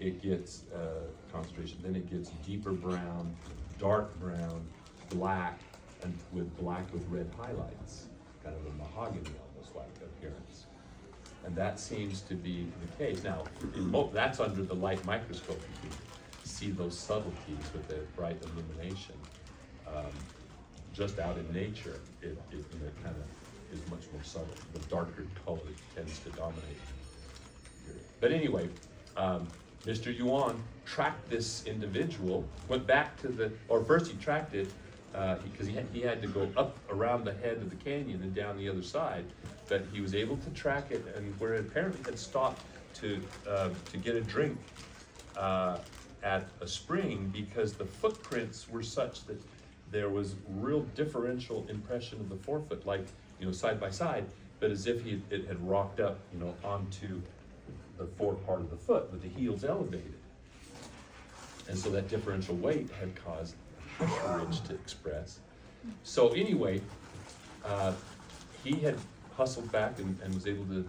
it gets concentration, then it gets deeper brown, dark brown, black, and black with red highlights, kind of a mahogany almost like appearance. And that seems to be the case. Now, that's under the light microscope. You can see those subtleties with the bright illumination. Just out in nature, it kind of is much more subtle. The darker color tends to dominate. But anyway, Mr. Yuan tracked this individual, went back to first he tracked it, because he had to go up around the head of the canyon and down the other side, but he was able to track it, and where it apparently had stopped to get a drink at a spring, because the footprints were such that there was real differential impression of the forefoot, like, side by side, but as if it had rocked up, onto the fore part of the foot with the heels elevated. And so that differential weight had caused pressure ridge to express. So anyway, he had hustled back and was able to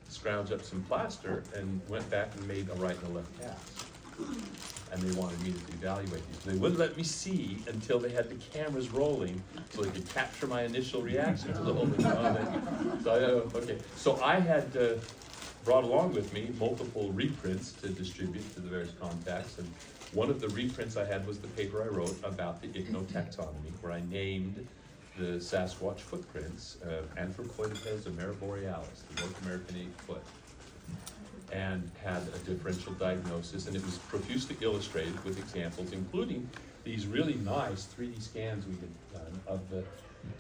scrounge up some plaster and went back and made a right and a left cast. And they wanted me to evaluate these. They wouldn't let me see until they had the cameras rolling so they could capture my initial reaction to the whole thing. So I had brought along with me multiple reprints to distribute to the various contacts, and one of the reprints I had was the paper I wrote about the ichnotaxonomy, where I named the Sasquatch footprints, Anthropoidopes ameriborealis, the North American 8-foot, and had a differential diagnosis, and it was profusely illustrated with examples, including these really nice 3D scans we had done of the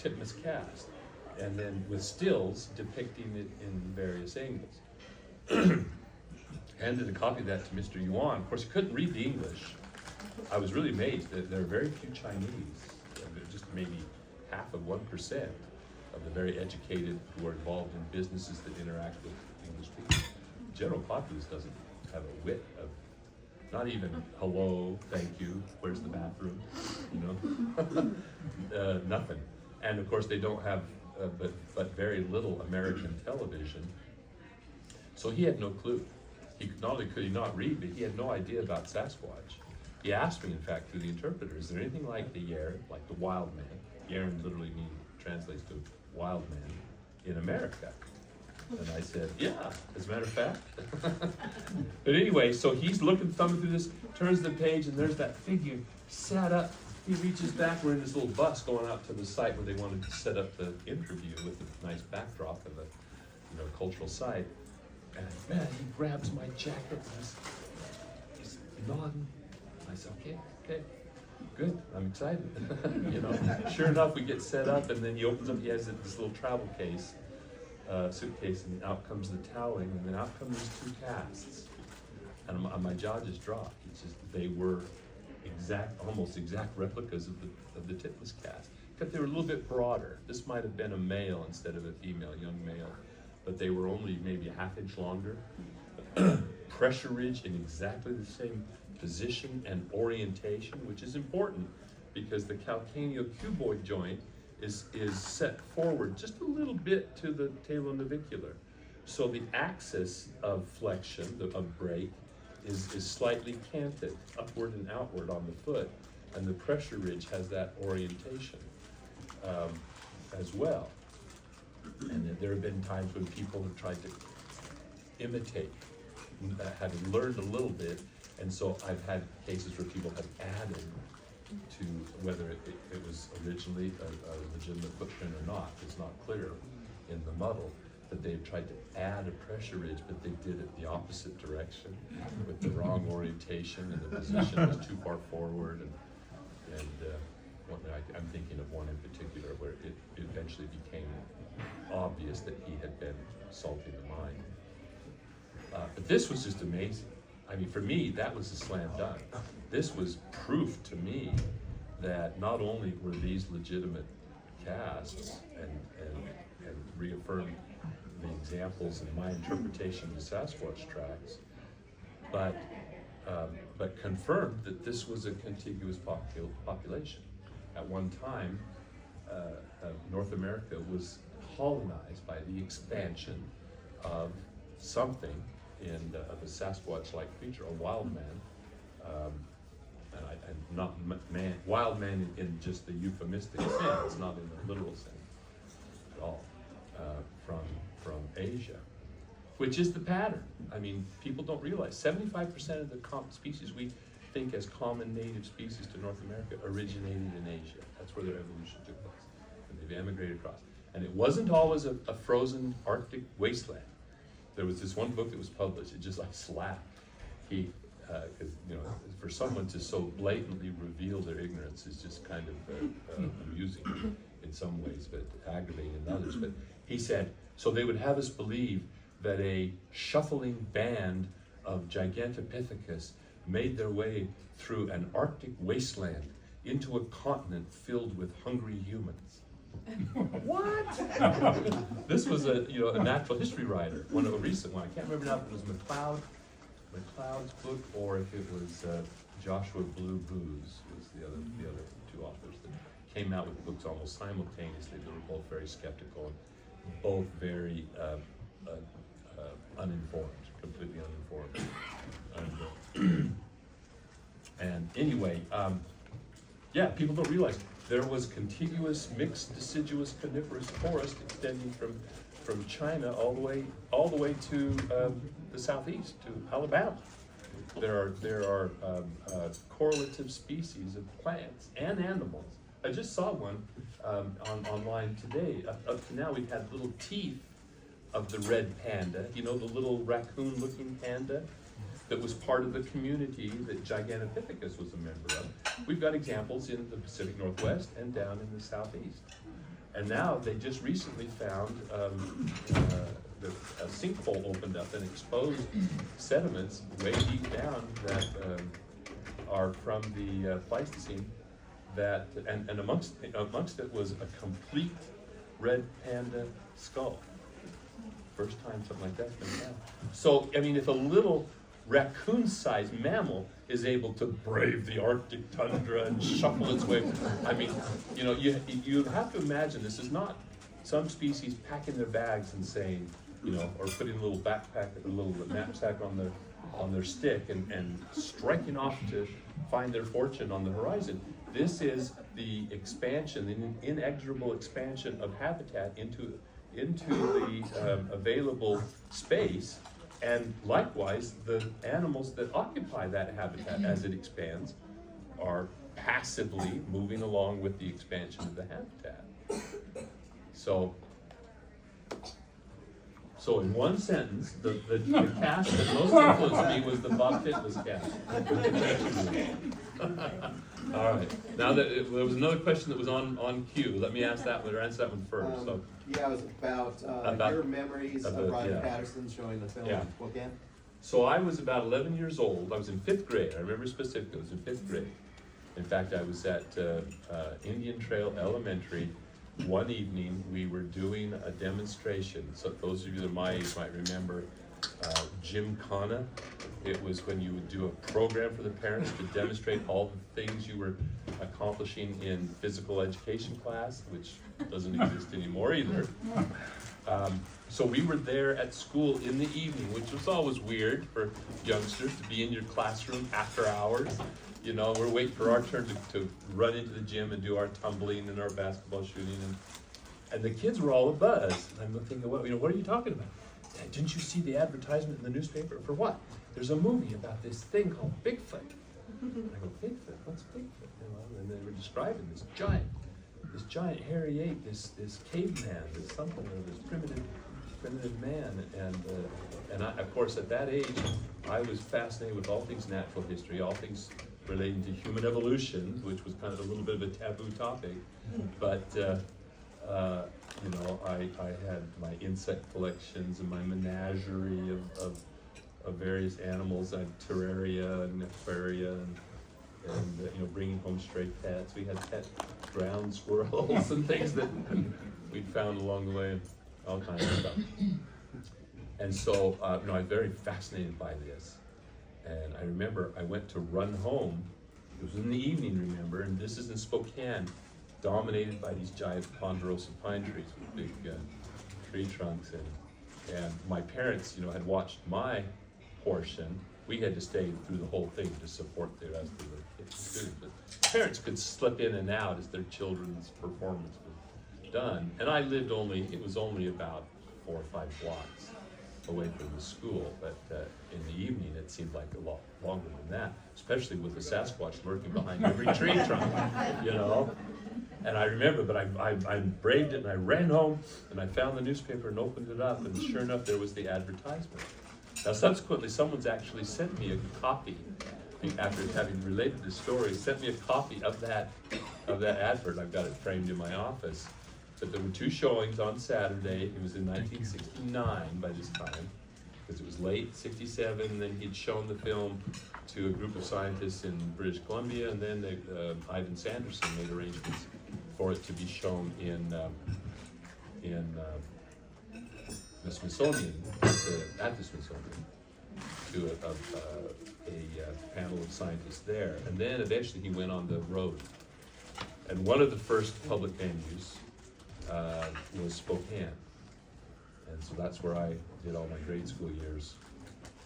titmus cast, and then with stills depicting it in various angles. Handed a copy of that to Mr. Yuan. Of course, he couldn't read the English. I was really amazed that there are very few Chinese, just maybe half of 1% of the very educated who are involved in businesses that interact with English people. The general populace doesn't have a whit of, not even hello, thank you, where's the bathroom, nothing. And of course, they don't have but very little American television. So he had no clue. Not only could he not read, but he had no idea about Sasquatch. He asked me, in fact, through the interpreter, is there anything like the Yeren, like the wild man? Yeren literally translates to wild man in America. And I said, yeah, as a matter of fact. But anyway, so he's thumbing through this, turns the page, and there's that figure sat up. He reaches back. We're in this little bus going out to the site where they wanted to set up the interview with a nice backdrop of a cultural site. And man, he grabs my jacket and he's nodding. I said, okay, good, I'm excited. Sure enough, we get set up, and then he opens up, he has this little travel case, suitcase, and out comes the toweling, and then out come these two casts. And my jaw just dropped. It's just, they were almost exact replicas of the titmus cast, except they were a little bit broader. This might have been a male instead of a female, young male. But they were only maybe a half-inch longer. Pressure ridge in exactly the same position and orientation, which is important because the calcaneocuboid joint is set forward just a little bit to the talonavicular. So the axis of flexion, of break, is slightly canted upward and outward on the foot, and the pressure ridge has that orientation as well. And there have been times when people have tried to imitate, having learned a little bit, and so I've had cases where people have added to whether it was originally a legitimate footprint or not. It's not clear in the muddle, but they've tried to add a pressure ridge, but they did it the opposite direction with the wrong orientation, and the position was too far forward, and I'm thinking of one in particular where it eventually became obvious that he had been salting the mine. But this was just amazing. I mean, for me, that was a slam dunk. This was proof to me that not only were these legitimate casts and reaffirmed the examples in my interpretation of the Sasquatch tracks, but confirmed that this was a contiguous population. At one time, North America was colonized by the expansion of something of a Sasquatch-like creature, a wild man, and not man, wild man in just the euphemistic sense, not in the literal sense at all, from Asia, which is the pattern. I mean, people don't realize 75% of the species we think as common native species to North America originated in Asia. That's where their evolution took place, and they've emigrated across. And it wasn't always a frozen Arctic wasteland. There was this one book that was published, it just like slapped. Because for someone to so blatantly reveal their ignorance is just kind of amusing in some ways, but aggravating in others. But he said, so they would have us believe that a shuffling band of Gigantopithecus made their way through an Arctic wasteland into a continent filled with hungry humans. What? This was a natural history writer, a recent one. I can't remember now if it was McLeod's book or if it was Joshua Blue Booze was the other two authors that came out with books almost simultaneously. They were both very skeptical and both very uninformed, completely uninformed. And anyway, people don't realize there was contiguous mixed deciduous coniferous forest extending from China all the way to the southeast, to Alabama. There are correlative species of plants and animals. I just saw one online today. Up to now, we've had little teeth of the red panda. The little raccoon-looking panda that was part of the community that Gigantopithecus was a member of. We've got examples in the Pacific Northwest and down in the southeast. And now they just recently found a sinkhole opened up and exposed sediments way deep down that are from the Pleistocene. And amongst it was a complete red panda skull. First time something like that's been found. So I mean, if a little raccoon-sized mammal is able to brave the Arctic tundra and shuffle its way, I mean, you have to imagine this is not some species packing their bags and saying, or putting a little backpack, a little knapsack on their stick and striking off to find their fortune on the horizon. This is the expansion, the inexorable expansion of habitat into the available space. And likewise, the animals that occupy that habitat as it expands are passively moving along with the expansion of the habitat. So in one sentence, the cast that most influenced me was the Bob Titlis cast. All right. Now there was another question that was on cue. Let me answer that one first. So. Yeah, it was about your memories of Robert Patterson showing the film at Spokane. So I was about 11 years old. I was in 5th grade. I remember specifically, I was in 5th grade. In fact, I was at Indian Trail Elementary. One evening, we were doing a demonstration. So those of you that are my age might remember Gymkhana. It was when you would do a program for the parents to demonstrate all the things you were accomplishing in physical education class, which doesn't exist anymore either. So we were there at school in the evening, which was always weird for youngsters to be in your classroom after hours. We're waiting for our turn to run into the gym and do our tumbling and our basketball shooting, and the kids were all abuzz. And I'm thinking, what are you talking about? Dad, didn't you see the advertisement in the newspaper? For what? There's a movie about this thing called Bigfoot. I go, Bigfoot? What's Bigfoot? And they were describing this giant hairy ape, this caveman, this something, or this primitive man. And I, of course, at that age, I was fascinated with all things natural history, all things relating to human evolution, which was kind of a little bit of a taboo topic. But I had my insect collections and my menagerie of various animals. I had terraria and aquaria and bringing home stray pets. We had pet ground squirrels and things that we'd found along the way, and all kinds of stuff. And so, I was very fascinated by this. And I remember I went to run home. It was in the evening, remember, and this is in Spokane, dominated by these giant ponderosa pine trees with big tree trunks. And my parents, had watched my portion, we had to stay through the whole thing to support the rest of the kids too. But parents could slip in and out as their children's performance was done. And I lived it was only about 4 or 5 blocks away from the school, but in the evening it seemed like a lot longer than that, especially with the Sasquatch lurking behind every tree trunk, you know. And I remember, but I braved it, and I ran home, and I found the newspaper and opened it up, and sure enough, there was the advertisement. Now, subsequently, someone's actually sent me a copy, after having related the story, sent me a copy of that advert. I've got it framed in my office. But there were 2 showings on Saturday. It was in 1969 by this time, because it was late '67. And then he'd shown the film to a group of scientists in British Columbia, and then Ivan Sanderson made arrangements for it to be shown in the Smithsonian, at the Smithsonian, to a panel of scientists there. And then eventually he went on the road. And one of the first public venues was Spokane. And so that's where I did all my grade school years.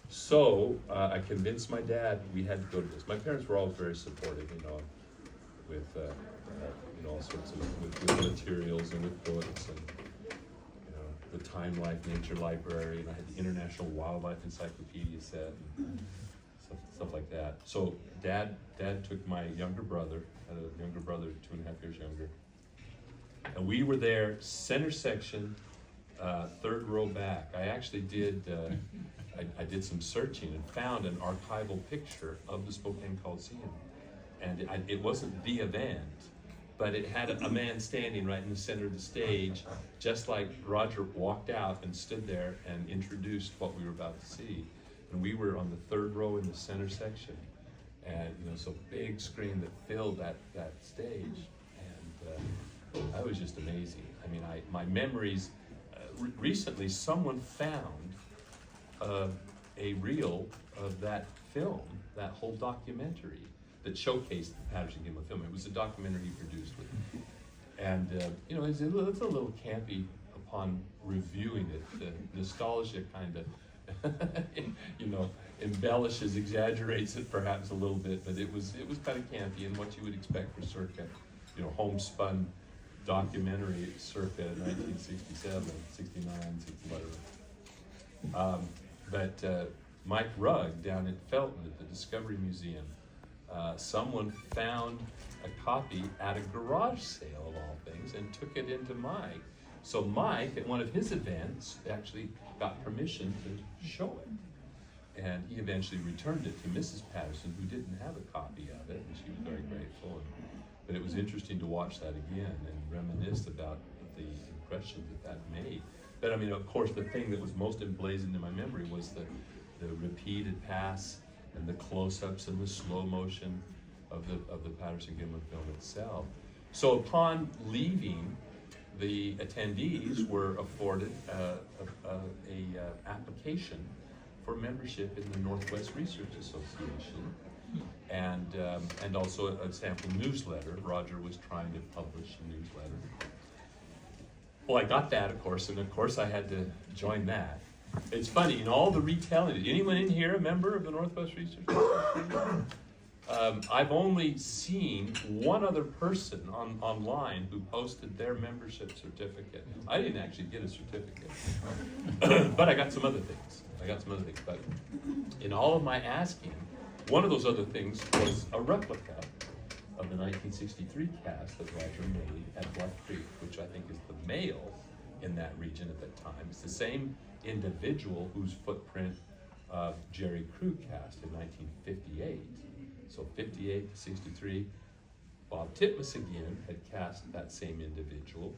So I convinced my dad we had to go to this. My parents were always very supportive, you know, with all sorts of with materials and with books and the Time Life Nature Library, and I had the International Wildlife Encyclopedia set and stuff like that. So Dad took my younger brother, I had a younger brother 2.5 years younger, and we were there, center section, 3rd row back. I actually did I did some searching and found an archival picture of the Spokane Coliseum, and it wasn't the event, but it had a man standing right in the center of the stage, just like Roger walked out and stood there and introduced what we were about to see. And we were on the 3rd row in the center section, and so big screen that filled that stage, and that was just amazing. I mean, my memories. Recently, someone found a reel of that film, that whole documentary that showcased the Patterson-Gimlin film. It was a documentary he produced with it. And it's a little campy upon reviewing it. The nostalgia kind of, embellishes, exaggerates it perhaps a little bit, but it was kind of campy and what you would expect for circa, homespun documentary circa 1967, 69, 60, whatever. But Mike Rugg down at Felton at the Discovery Museum, someone found a copy at a garage sale of all things and took it into Mike. So Mike, at one of his events, actually got permission to show it. And he eventually returned it to Mrs. Patterson, who didn't have a copy of it, and she was very grateful. But it was interesting to watch that again and reminisce about the impression that made. But I mean, of course, the thing that was most emblazoned in my memory was the repeated pass and the close-ups and the slow motion of the Patterson-Gimlin film itself. So upon leaving, the attendees were afforded a application for membership in the Northwest Research Association, and also a sample newsletter. Roger was trying to publish a newsletter. Well, I got that, of course, and of course I had to join that. It's funny, in all the retelling, anyone in here a member of the Northwest Research Association? I've only seen one other person online who posted their membership certificate. I didn't actually get a certificate, but I got some other things. But in all of my asking, one of those other things was a replica of the 1963 cast that Roger made at Bluff Creek, which I think is the male in that region at that time. It's the same individual whose footprint Jerry Crew cast in 1958. So 58 to 63, Bob Titmus again had cast that same individual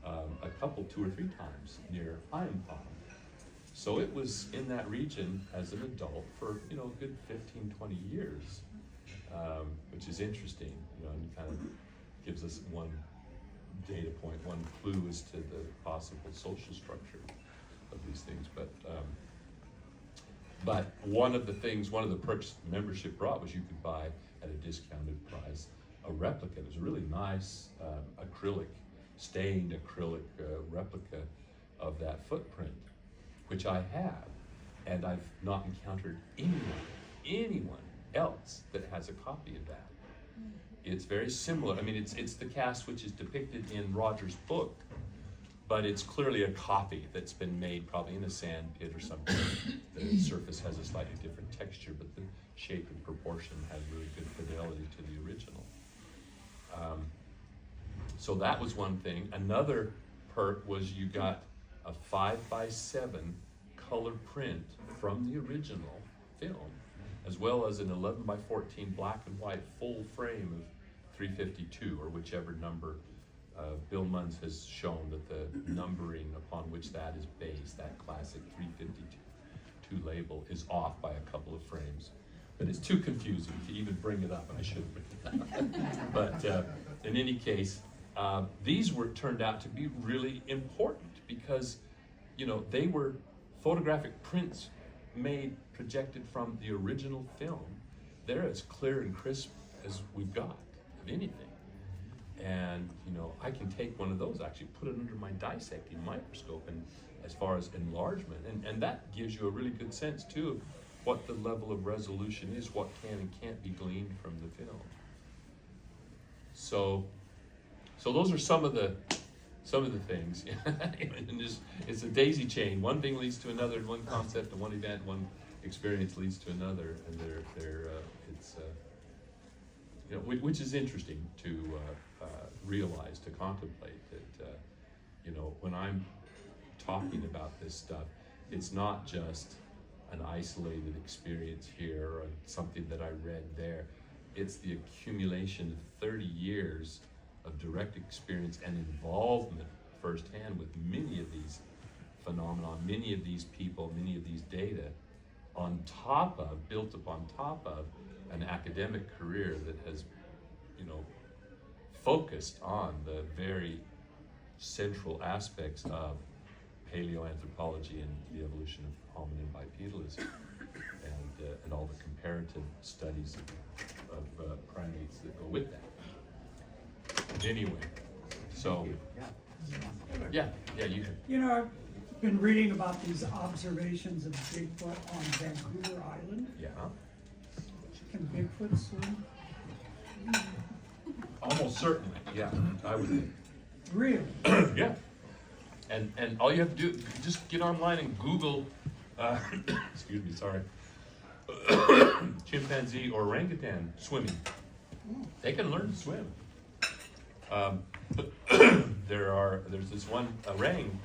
a couple, 2 or 3 times near Iron Pond. So it was in that region as an adult for a good 15, 20 years, which is interesting, and kind of gives us one data point, one clue as to the possible social structure of these things. But one of the perks membership brought was you could buy at a discounted price a replica. It was a really nice stained acrylic replica of that footprint, which I have. And I've not encountered anyone else that has a copy of that. It's very similar. I mean, it's the cast which is depicted in Roger's book, but it's clearly a copy that's been made probably in a sand pit or something. The surface has a slightly different texture, but the shape and proportion has really good fidelity to the original. So that was one thing. Another perk was you got a 5x7 color print from the original film, as well as an 11x14 black and white full frame of 352, or whichever number Bill Munns has shown that the numbering upon which that is based, that classic 352 label, is off by a couple of frames. But it's too confusing to even bring it up, and I shouldn't bring it up. But in any case, these turned out to be really important because, you know, they were photographic prints projected from the original film. They're as clear and crisp as we've got of anything. And, you know, I can take one of those, actually put it under my dissecting microscope, and as far as enlargement, and that gives you a really good sense too of what the level of resolution is, what can and can't be gleaned from the film. So those are some of the things. And it's a daisy chain. One thing leads to another, and one concept and one event, one experience leads to another, and it's you know, which is interesting to realize, to contemplate that you know, when I'm talking about this stuff, it's not just an isolated experience here or something that I read there. It's the accumulation of 30 years of direct experience and involvement firsthand with many of these phenomena, many of these people, many of these data, on top of, built upon top of, an academic career that has, you know, focused on the very central aspects of paleoanthropology and the evolution of hominin bipedalism, and all the comparative studies of primates that go with that. Anyway, so yeah, you can. You know, I've been reading about these observations of Bigfoot on Vancouver Island. Yeah. Can Bigfoot swim? Almost certainly, yeah, I would think. Really? Yeah. And all you have to do, just get online and Google, excuse me, sorry, chimpanzee or orangutan swimming. They can learn to swim. But there's this one orang